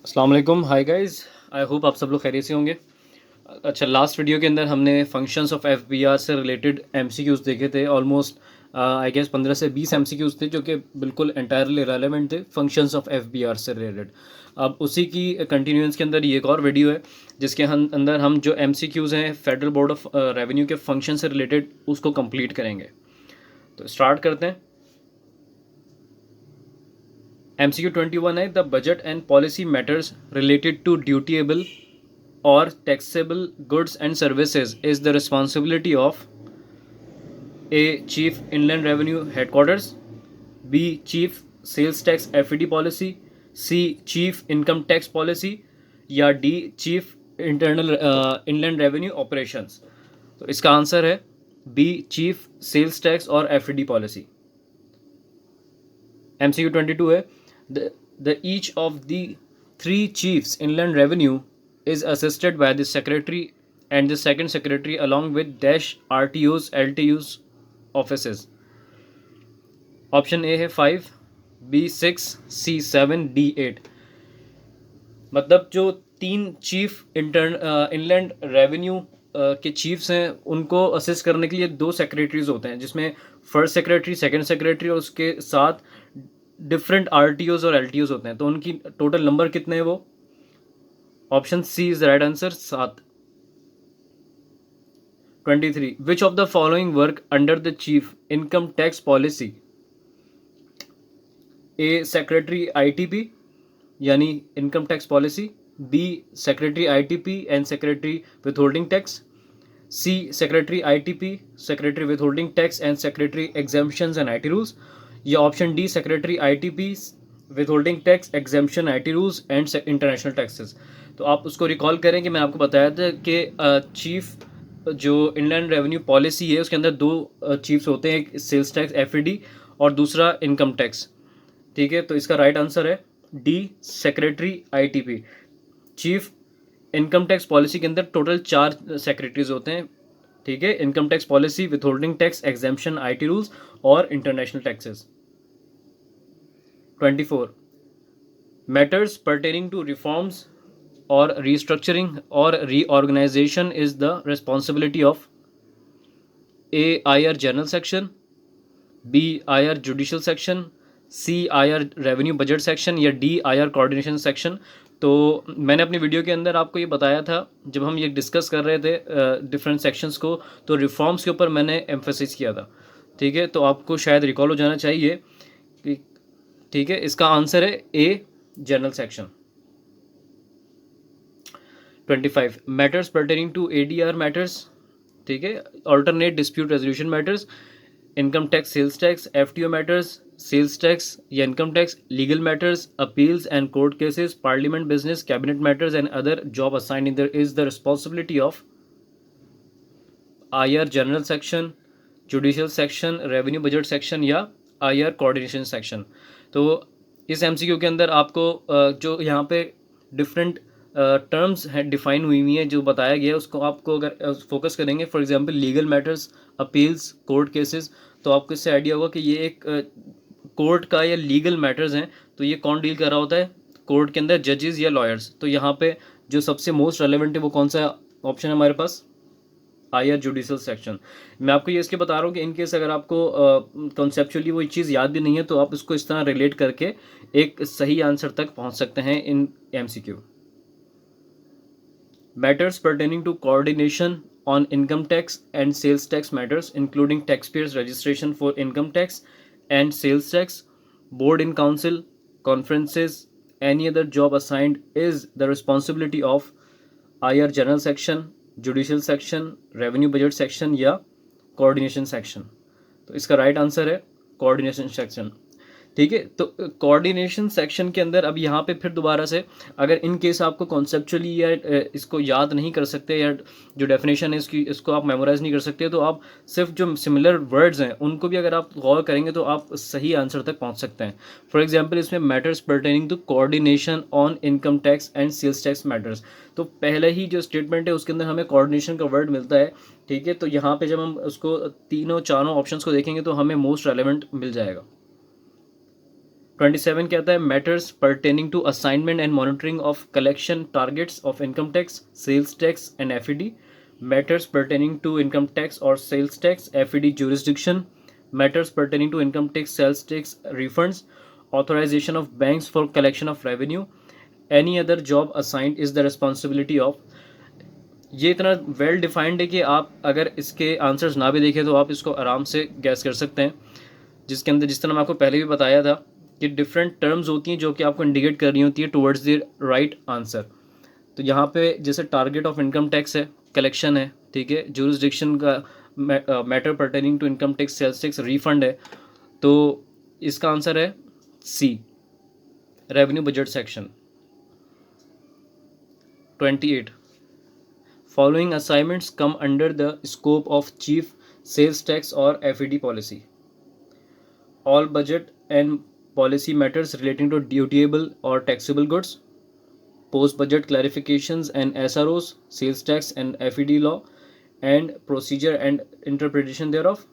अस्सलाम वालेकुम, hi guys. I hope आप सब लोग खैरियत से होंगे। अच्छा, लास्ट वीडियो के अंदर हमने फंक्शंस ऑफ एफबीआर से रिलेटेड एमसीक्यूज़ देखे थे। ऑलमोस्ट आई गेस 15 से 20 एमसीक्यूज़ थे जो कि बिल्कुल एंटायरली रेलेवेंट थे फंक्शंस ऑफ एफबीआर से रिलेटेड। अब उसी की कंटिन्यूएंस के अंदर ये एक और वीडियो है जिसके अंदर हम जो एमसीक्यूज़ हैं फेडरल बोर्ड ऑफ रेवेन्यू के फंक्शन से रिलेटेड उसको कंप्लीट करेंगे। तो स्टार्ट करते हैं। MCQ 21 है, the budget and policy matters related to dutiable or taxable goods and services is the responsibility of A. Chief Inland Revenue Headquarters, B. Chief Sales Tax FED Policy, C. Chief Income Tax Policy या D. Chief Internal Inland Revenue Operations। तो इसका answer है B. Chief Sales Tax और FED Policy। MCQ 22 है, the each of the three chiefs inland revenue is assisted by the secretary and the second secretary along with dash RTOs LTUs offices। Option A है 5, B 6, C 7, D 8। मतलब जो तीन chief inland revenue के chiefs हैं उनको assist करने के लिए दो सेक्रेटरीज होते हैं, जिसमें फर्स्ट सेक्रेटरी, सेकंड सेक्रेटरी और उसके साथ डिफरेंट आरटीओज और एलटीओज होते हैं। तो उनकी टोटल नंबर कितने हैं वो? Option C is the right answer, 7। 23, which of the following work under the chief income tax policy? A secretary ITP यानी income tax policy, B secretary ITP and secretary with holding tax, C secretary ITP secretary with holding tax and secretary exemptions and IT rules, या option D secretary ITP with holding tax, exemption, IT rules and international taxes. तो आप उसको recall करें कि मैं आपको बताया था कि चीफ जो इनलैंड रेवेन्यू पॉलिसी है उसके अंदर दो चीफ्स होते हैं, एक सेल्स टैक्स एफईडी और दूसरा इनकम टैक्स। ठीक है, तो इसका राइट आंसर है D secretary ITP. Chief income tax policy के अंदर टोटल 4 सेक्रेटरीज होते हैं। ठीक है, income tax policy, with holding tax, exemption, IT rules और international taxes. 24, matters pertaining to reforms और रीस्ट्रक्चरिंग और reorganisation is the responsibility of A IR general section, B IR judicial section, C IR revenue budget section या D IR coordination section. तो मैंने अपनी video के अंदर आपको ये बताया था जब हम ये डिस्कस कर रहे थे डिफरेंट सेक्शंस को, तो रिफॉर्म्स के ऊपर मैंने एम्फेसिस किया था। ठीक है, तो आपको शायद रिकॉल हो जाना चाहिए कि ठीक है, इसका आंसर है A general section. 25, matters pertaining to ADR matters, ठीक है, alternate dispute resolution matters, income tax, sales tax, FTO matters, sales tax या income tax, legal matters, appeals and court cases, parliament business, cabinet matters and other job assigned in there is the responsibility of IR general section, judicial section, revenue budget section या IR coordination section. तो इस MCQ के अंदर आपको जो यहाँ पे different terms हैं डिफाइन हुई हैं, जो बताया गया है उसको आपको अगर फोकस करेंगे, for example legal matters, appeals, court cases, तो आपको इससे आइडिया होगा कि ये एक कोर्ट का या लीगल मैटर्स हैं। तो ये कौन डील कर रहा होता है कोर्ट के अंदर? जजेस या लॉयर्स। तो यहाँ पे जो सबसे मोस्ट रेलेवेंट है वो कौन सा ऑप्शन है हमारे पास? Higher judicial section. मैं आपको ये इसके बता रहा हूँ कि इनकेस अगर आपको कॉन्सेप्चुअली वो चीज़ याद भी नहीं है तो आप इसको इस तरह रिलेट करके एक सही आंसर तक पहुँच सकते हैं इन MCQ. Matters pertaining to coordination on income tax and sales tax matters including taxpayers registration for income tax and sales tax, board in council, conferences, any other job assigned is the responsibility of IR general section, judicial section, revenue budget section या coordination section. तो इसका right answer है coordination section. ठीक है, तो coordination section के अंदर अब यहाँ पे फिर दोबारा से अगर इन केस आपको कॉन्सेप्चुअली या इसको याद नहीं कर सकते या जो डेफिनेशन है इसको आप मेमोराइज नहीं कर सकते, तो आप सिर्फ जो सिमिलर वर्ड्स हैं उनको भी अगर आप गौर करेंगे तो आप सही आंसर तक पहुँच सकते हैं। फॉर एग्जाम्पल इसमें matters pertaining to coordination on income tax and sales tax matters, तो पहले ही जो स्टेटमेंट है उसके अंदर हमें कोऑर्डिनेशन का वर्ड मिलता है। ठीक है, तो यहाँ पे जब हम उसको तीनों चारों ऑप्शंस को देखेंगे तो हमें मोस्ट रेलेवेंट मिल जाएगा। 27 कहता है matters pertaining to assignment and monitoring of collection targets of income tax, sales tax and FED, matters pertaining to income tax और sales tax, FED jurisdiction, matters pertaining to income tax, sales tax refunds, authorization of banks for collection of revenue, any other job assigned is the responsibility of। ये इतना well defined है कि आप अगर इसके answers ना भी देखें तो आप इसको आराम से गैस कर सकते हैं, जिसके अंदर जिस तरह मैं आपको पहले भी बताया था कि डिफरेंट टर्म्स होती हैं जो कि आपको इंडिकेट करनी होती है टुवर्ड्स द राइट आंसर। तो यहाँ पे जैसे टारगेट ऑफ इनकम टैक्स है, कलेक्शन है, ठीक है, जुरिस्डिक्शन का matter pertaining to income tax, sales tax, refund है, तो इसका आंसर है C, revenue budget section. 28 following assignments come under the scope of chief sales tax और FED policy, all budget and policy matters relating to dutiable or taxable goods, post budget clarifications and SROs, sales tax and FED law and procedure and interpretation thereof,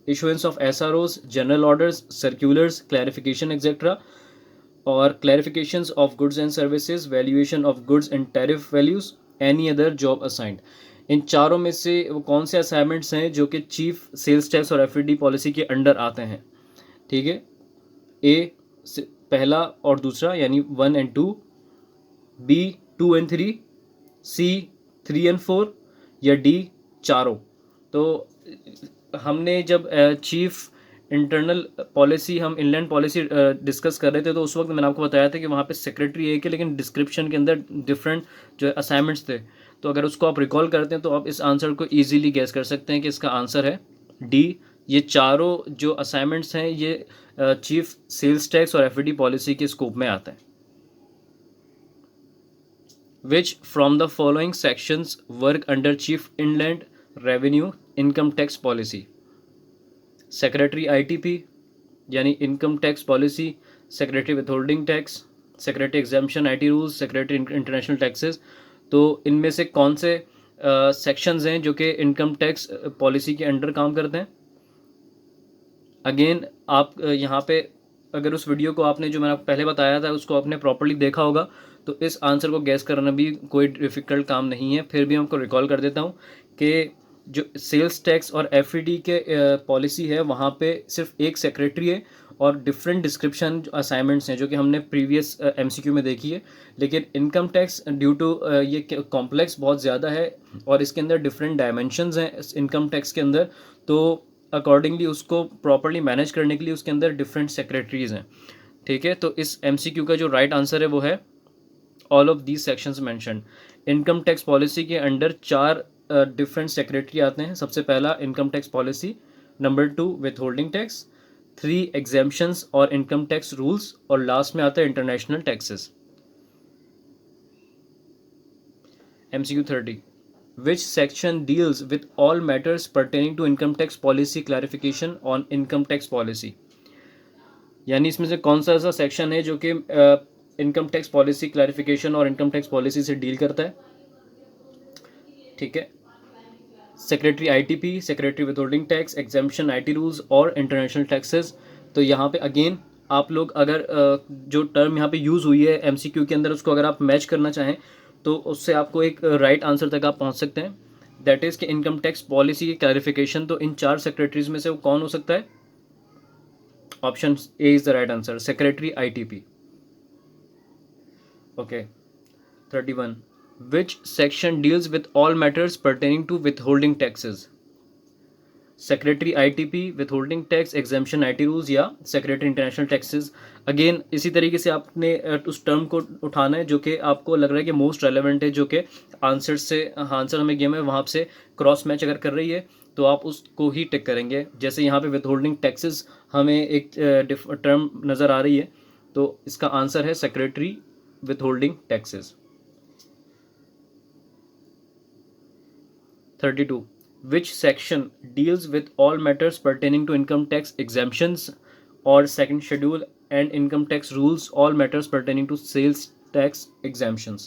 issuance of SROs, general orders, circulars, clarification etc., or clarifications of goods and services, valuation of goods and tariff values, any other job assigned। इन चारों में से वो कौन से assignments हैं जो कि chief sales tax और एफईडी पॉलिसी के अंडर आते हैं, ठीक है। ए पहला और दूसरा यानी 1 and 2, B 2 and 3, C 3 and 4 या डी चारों। तो हमने जब चीफ इंटरनल पॉलिसी, हम इनलैंड पॉलिसी डिस्कस कर रहे थे तो उस वक्त मैंने आपको बताया था कि वहाँ पे सेक्रेटरी एक है लेकिन डिस्क्रिप्शन के अंदर डिफरेंट जो असाइनमेंट्स थे। तो अगर उसको आप रिकॉल करते हैं तो आप इस आंसर को ईजिली गैस कर सकते हैं कि इसका आंसर है डी। ये चारों जो असाइनमेंट्स हैं ये चीफ सेल्स टैक्स और एफईडी पॉलिसी के स्कोप में आते हैं। Which from the following sections work under chief inland revenue income tax policy, secretary ITP यानी income tax policy, secretary withholding tax, secretary exemption IT rules, secretary international taxes. तो इनमें से कौन से सेक्शंस हैं जो कि इनकम टैक्स पॉलिसी के अंडर काम करते हैं। अगेन आप यहाँ पे अगर उस वीडियो को आपने जो मैंने आपको पहले बताया था उसको आपने प्रॉपर्ली देखा होगा तो इस आंसर को गैस करना भी कोई डिफ़िकल्ट काम नहीं है। फिर भी मैं आपको रिकॉल कर देता हूँ कि जो सेल्स टैक्स और एफईडी के पॉलिसी है वहाँ पे सिर्फ एक सेक्रेटरी है और डिफरेंट डिस्क्रिप्शन असाइनमेंट्स हैं जो कि हमने प्रीवियस एमसीक्यू में देखी है। लेकिन इनकम टैक्स ड्यू टू ये कॉम्प्लेक्स बहुत ज़्यादा है और इसके अंदर डिफरेंट डायमेंशंस हैं इनकम टैक्स के अंदर, तो अकॉर्डिंगली उसको प्रॉपरली मैनेज करने के लिए उसके अंदर डिफरेंट सेक्रेटरीज़ हैं, ठीक है। तो इस एमसीक्यू का जो राइट आंसर है वो है all of these sections mentioned. Income tax policy के अंडर 4 डिफरेंट सेक्रेटरी आते हैं। सबसे पहला income tax policy, number 2 with holding tax, 3 exemptions और इनकम टैक्स रूल्स और लास्ट में आता है international taxes. MCQ 30 which section deals with all matters pertaining to income tax policy clarification on income tax policy, यानी इसमें से कौन सा ऐसा सेक्शन है जो कि इनकम टैक्स पॉलिसी क्लैरिफिकेशन और इनकम टैक्स पॉलिसी से डील करता है, ठीक है। Secretary ITP, secretary withholding tax, exemption IT rules और इंटरनेशनल टैक्सेस। तो यहाँ पे अगेन आप लोग अगर जो टर्म यहाँ पे यूज़ हुई है एमसीक्यू के अंदर उसको अगर आप मैच करना चाहें तो उससे आपको एक राइट आंसर तक आप पहुँच सकते हैं, दैट इज़ कि इनकम टैक्स पॉलिसी की क्लैरिफिकेशन। तो इन 4 सेक्रेटरीज में से वो कौन हो सकता है? Option A is the right answer, secretary ITP. Okay 31 which section deals with all matters pertaining to withholding taxes, secretary ITP, withholding tax, exemption IT rules या सेक्रेटरी इंटरनेशनल टैक्सेस। अगेन इसी तरीके से आपने उस टर्म को उठाना है जो कि आपको लग रहा है कि मोस्ट रेलेवेंट है, जो कि आंसर से आंसर हमें गेम है वहाँ से क्रॉस मैच अगर कर रही है तो आप उसको ही टिक करेंगे। जैसे यहाँ पे विथहोल्डिंग टैक्सेस हमें एक टर्म नज़र आ रही है तो इसका आंसर है secretary विथहोल्डिंग taxes. 32 which section deals with all matters pertaining to income tax exemptions or second schedule and income tax rules, all matters pertaining to sales tax exemptions,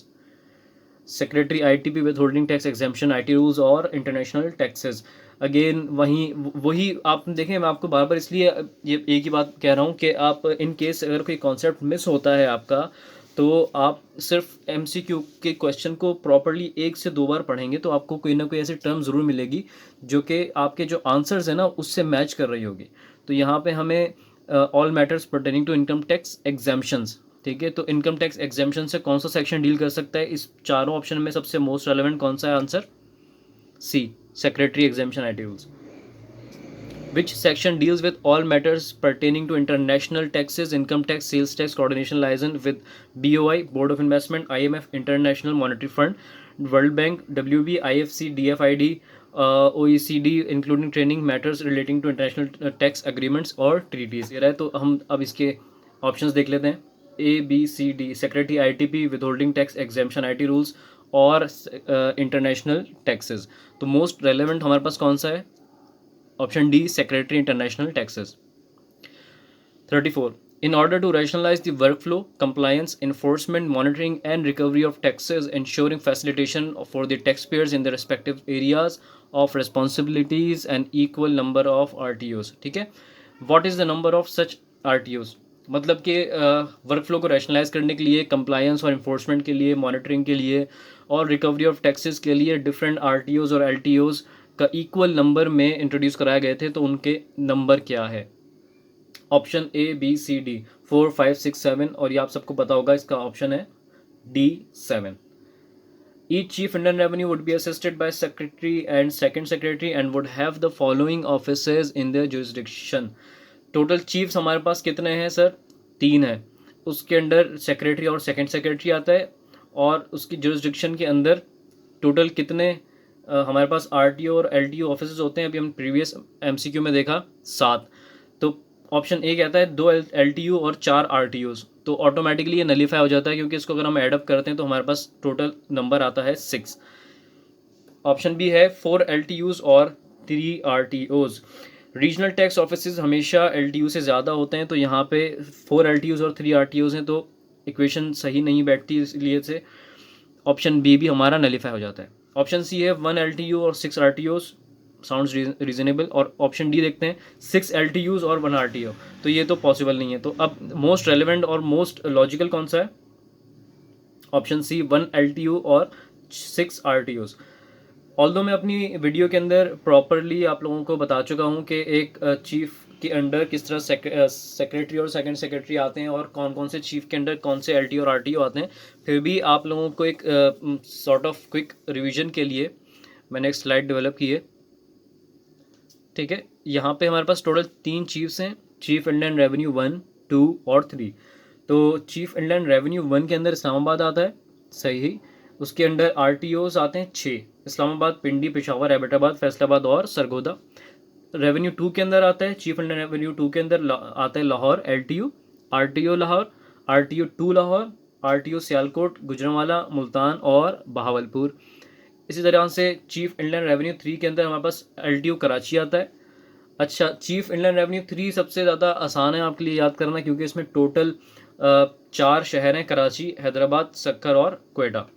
secretary ITP withholding tax exemption IT rules और international taxes। Again वही आप देखें, मैं आपको बार बार इसलिए ये एक ही बात कह रहा हूँ कि आप इन केस अगर कोई कॉन्सेप्ट मिस होता है आपका, तो आप सिर्फ एमसीक्यू के क्वेश्चन को प्रॉपरली 1 से 2 बार पढ़ेंगे तो आपको कोई ना कोई ऐसी टर्म ज़रूर मिलेगी जो कि आपके जो आंसर्स है ना उससे मैच कर रही होगी। तो यहाँ पे हमें all matters pertaining to income tax exemptions, ठीक है। तो इनकम टैक्स एग्जाम्पशन से कौन सा सेक्शन डील कर सकता है? इस चारों ऑप्शन में सबसे मोस्ट रेलेवेंट कौन सा है answer? C, secretary exemption IT rules. Which section deals with all matters pertaining to international taxes, income tax, sales tax, coordination liaison with BOI, Board of Investment, IMF, International Monetary Fund, World Bank, WB, IFC, DFID, OECD, including training matters relating to international tax agreements और treaties। ये रहा है, तो हम अब इसके options देख लेते हैं। ABCD, secretary ITP, withholding tax exemption IT rules और इंटरनेशनल टैक्सेस। तो मोस्ट रेलेवेंट हमारे पास कौन सा है? Option D, Secretary International Taxes. 34. In order to rationalize the workflow, compliance, enforcement, monitoring, and recovery of taxes, ensuring facilitation for the taxpayers in their respective areas of responsibilities and equal number of RTOs. ठीक है, what is the number of such RTOs? मतलब कि workflow को rationalise करने के लिए, compliance और enforcement के लिए, मॉनिटरिंग के लिए और रिकवरी ऑफ टैक्सेस के लिए डिफरेंट RTOs और LTOs का इक्वल नंबर में इंट्रोड्यूस कराए गए थे। तो उनके नंबर क्या है? ऑप्शन ABCD 4 5 6 7, और ये आप सबको पता होगा, इसका ऑप्शन है D7। Each chief Indian revenue would be assisted by secretary and second secretary and would have the following offices in their jurisdiction. Total chiefs हमारे पास कितने हैं सर? 3 है। उसके अंडर सेक्रेटरी और सेकंड सेक्रेटरी आता है, और उसकी जुरिस्डिक्शन के अंदर टोटल कितने हमारे पास RTO और LTO ऑफिस होते हैं? अभी हम प्रीवियस MCQ में देखा 7। तो ऑप्शन ए कहता है 2 LTO और 4 RTOs। तो ऑटोमेटिकली ये नलीफाई हो जाता है, क्योंकि इसको अगर हम एडअप करते हैं तो हमारे पास टोटल नंबर आता है 6। ऑप्शन बी है 4 LTUs और 3 RTOs। रीजनल टैक्स ऑफिस हमेशा LTU से ज़्यादा होते हैं, तो यहाँ पे 4 LTUs और 3 RTOs हैं, तो इक्वेशन सही नहीं बैठती, इसलिए से ऑप्शन बी भी हमारा नलीफाई हो जाता है। ऑप्शन सी है 1 LTU और 6 RTOs, साउंड्स रीजनेबल। और ऑप्शन डी देखते हैं 6 LTUs और 1 RTO, तो ये तो पॉसिबल नहीं है। तो अब मोस्ट रेलिवेंट और मोस्ट लॉजिकल कौन सा है? ऑप्शन सी 1 LTU और 6 RTOs। ऑल्दो मैं अपनी वीडियो के अंदर प्रॉपरली आप लोगों को बता चुका हूँ कि एक चीफ के अंडर किस तरह सेक्रेटरी और सेकंड सेक्रेटरी आते हैं और कौन कौन से चीफ के अंडर कौन से LTO और RTO आते हैं, फिर भी आप लोगों को एक सॉर्ट ऑफ क्विक रिवीजन के लिए मैंने एक स्लाइड डेवलप की है। ठीक है, यहाँ पे हमारे पास टोटल 3 चीफ्स हैं, चीफ इंडियन रेवेन्यू 1, 2 और 3। तो चीफ इंडियन रेवेन्यू 1 के अंदर इस्लामाबाद आता है, सही। उसके अंडर RTOs आते हैं 6, इस्लामाबाद, पिंडी, पेशावर, एबटाबाद, फैसलाबाद और सरगोदा। रेवेन्यू 2 के अंदर आता है, चीफ इंडियन रेवेन्यू 2 के अंदर आता है Lahore LTO, RTO Lahore, RTO 2 Lahore, RTO Sialkot, Gujranwala, Multan और बहावलपुर। इसी तरह से चीफ इंडियन रेवेन्यू 3 के अंदर हमारे पास LTO कराची आता है। अच्छा, चीफ इंडियन रेवेन्यू 3 सबसे ज़्यादा आसान है आपके लिए याद करना, क्योंकि इसमें टोटल 4 शहर हैं, कराची, हैदराबाद, सक्कर और क्वेटा।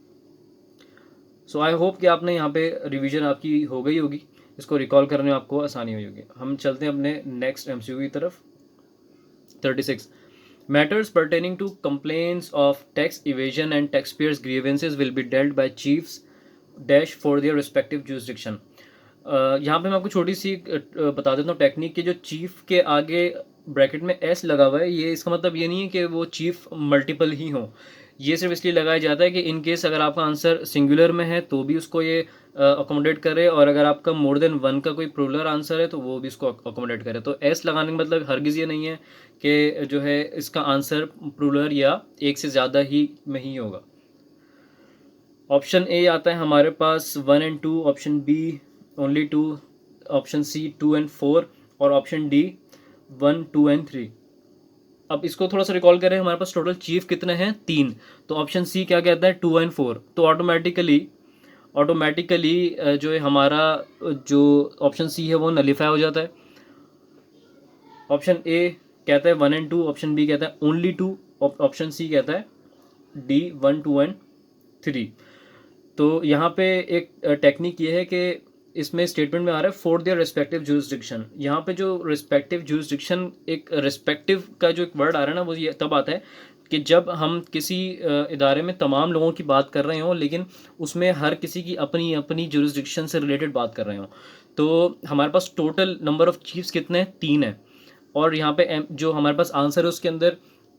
सो आई होप कि आपने यहाँ पे रिवीजन आपकी हो गई होगी, इसको रिकॉल करने में आपको आसानी हुई होगी। हम चलते हैं अपने नेक्स्ट MCQ की तरफ। 36. Matters pertaining to complaints of tax evasion and taxpayers' grievances will be dealt by chiefs dash for their respective jurisdiction. यहाँ पे मैं आपको छोटी सी बता देता हूँ टेक्निक की। जो चीफ के आगे ब्रैकेट में S लगा हुआ है, ये इसका मतलब ये नहीं है कि वो चीफ मल्टीपल ही हो, ये सिर्फ इसलिए लगाया जाता है कि इन केस अगर आपका आंसर सिंगुलर में है तो भी उसको ये अकोमोडेट करे, और अगर आपका मोर देन 1 का कोई प्लूरल आंसर है तो वो भी इसको अकोमोडेट करे। तो S लगाने का मतलब हरगिज़ ये नहीं है कि जो है इसका आंसर प्लूरल या एक से ज़्यादा ही में ही होगा। ऑप्शन ए आता है हमारे पास 1 and 2, option B only 2, option C 2 and 4 और ऑप्शन डी 1, 2 and 3। अब इसको थोड़ा सा रिकॉल करें, हमारे पास टोटल चीफ कितने हैं? 3। तो ऑप्शन सी क्या कहता है? 2 and 4। तो ऑटोमेटिकली जो है हमारा जो ऑप्शन सी है वो नलीफाई हो जाता है। ऑप्शन ए कहता है 1 and 2, ऑप्शन बी कहता है ओनली 2, ऑप्शन सी कहता है डी 1, 2 and 3। तो यहाँ पे एक टेक्निक ये है कि इसमें स्टेटमेंट में आ रहा है फॉर देयर रिस्पेक्टिव जुरिस्डिक्शन। यहाँ पे जो रिस्पेक्टिव जुरिस्डिक्शन, एक रिस्पेक्टिव का जो एक वर्ड आ रहा है ना, वो ये तब आता है कि जब हम किसी इदारे में तमाम लोगों की बात कर रहे हों, लेकिन उसमें हर किसी की अपनी अपनी जुरिस्डिक्शन से रिलेटेड बात कर रहे हों। तो हमारे पास टोटल नंबर ऑफ़ चीफ्स कितने हैं? 3 है। और यहाँ पे जो हमारे पास आंसर है उसके अंदर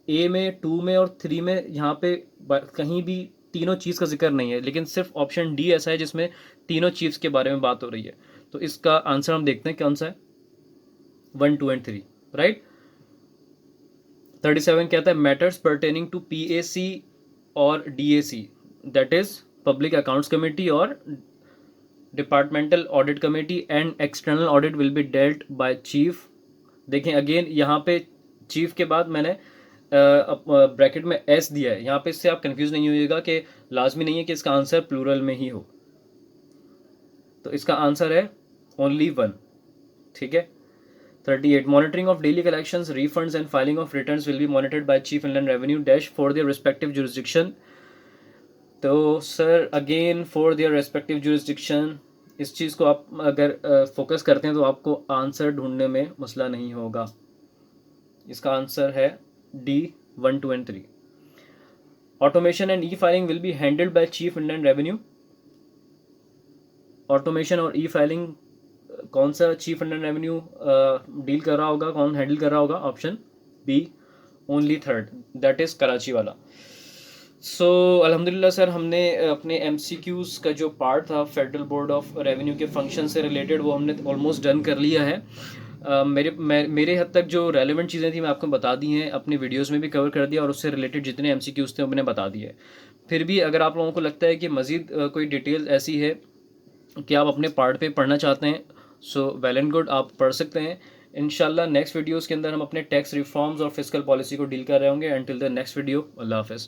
ए में, 2 में और 3 में यहाँ पे कहीं भी तीनों चीज़ का जिक्र नहीं है, लेकिन सिर्फ ऑप्शन डी ऐसा है जिसमें तीनों चीफ्स के बारे में बात हो रही है। तो इसका आंसर हम देखते हैं कौन सा है, 1, 2 एंड 3, राइट। 37 कहता है मैटर्स पर्टेनिंग टू PAC और DAC, that is public accounts committee और departmental audit committee and external audit will be dealt by chief. देखें अगेन यहाँ पे चीफ के बाद मैंने ब्रैकेट में एस दिया है। यहाँ पे इससे आप कंफ्यूज नहीं होइएगा कि लाजमी नहीं है कि इसका आंसर प्लूरल में ही हो। तो इसका आंसर है ओनली 1, ठीक है। 38 monitoring of daily collections, refunds and filing of returns will be monitored by chief inland revenue dash for their respective jurisdiction. तो sir again for their respective jurisdiction, इस चीज़ को आप अगर फोकस करते हैं तो आपको आंसर ढूंढने में मसला नहीं होगा। इसका आंसर है D, 1, 2 and 3। Automation and E filing will be handled by chief inland revenue. Automation और ई फाइलिंग कौन सा चीफ इनलैंड रेवेन्यू डील कर रहा होगा, कौन हैंडल कर रहा होगा? Option B, only 3rd, that is Karachi वाला। सो अल्हम्दुलिल्लाह सर, हमने अपने MCQs का जो पार्ट था फेडरल बोर्ड ऑफ रेवेन्यू के फंक्शन से रिलेटेड वो हमने ऑलमोस्ट डन कर लिया है। मेरे हद तक जो रेलेवेंट चीज़ें थी मैं आपको बता दी हैं, अपनी वीडियोस में भी कवर कर दिया और उससे रिलेटेड जितने MCQs थे वो मैंने बता दिए। फिर भी अगर आप लोगों को लगता है कि मज़ीद कोई डिटेल ऐसी है कि आप अपने पार्ट पे पढ़ना चाहते हैं, सो वेल एंड गुड, आप पढ़ सकते हैं। इंशाल्लाह नेक्स्ट वीडियोस के अंदर हम अपने टैक्स रिफॉर्म्स और फिस्कल पॉलिसी को डील कर रहे होंगे। अंटिल द नेक्स्ट वीडियो, अल्लाह हाफ़िज़।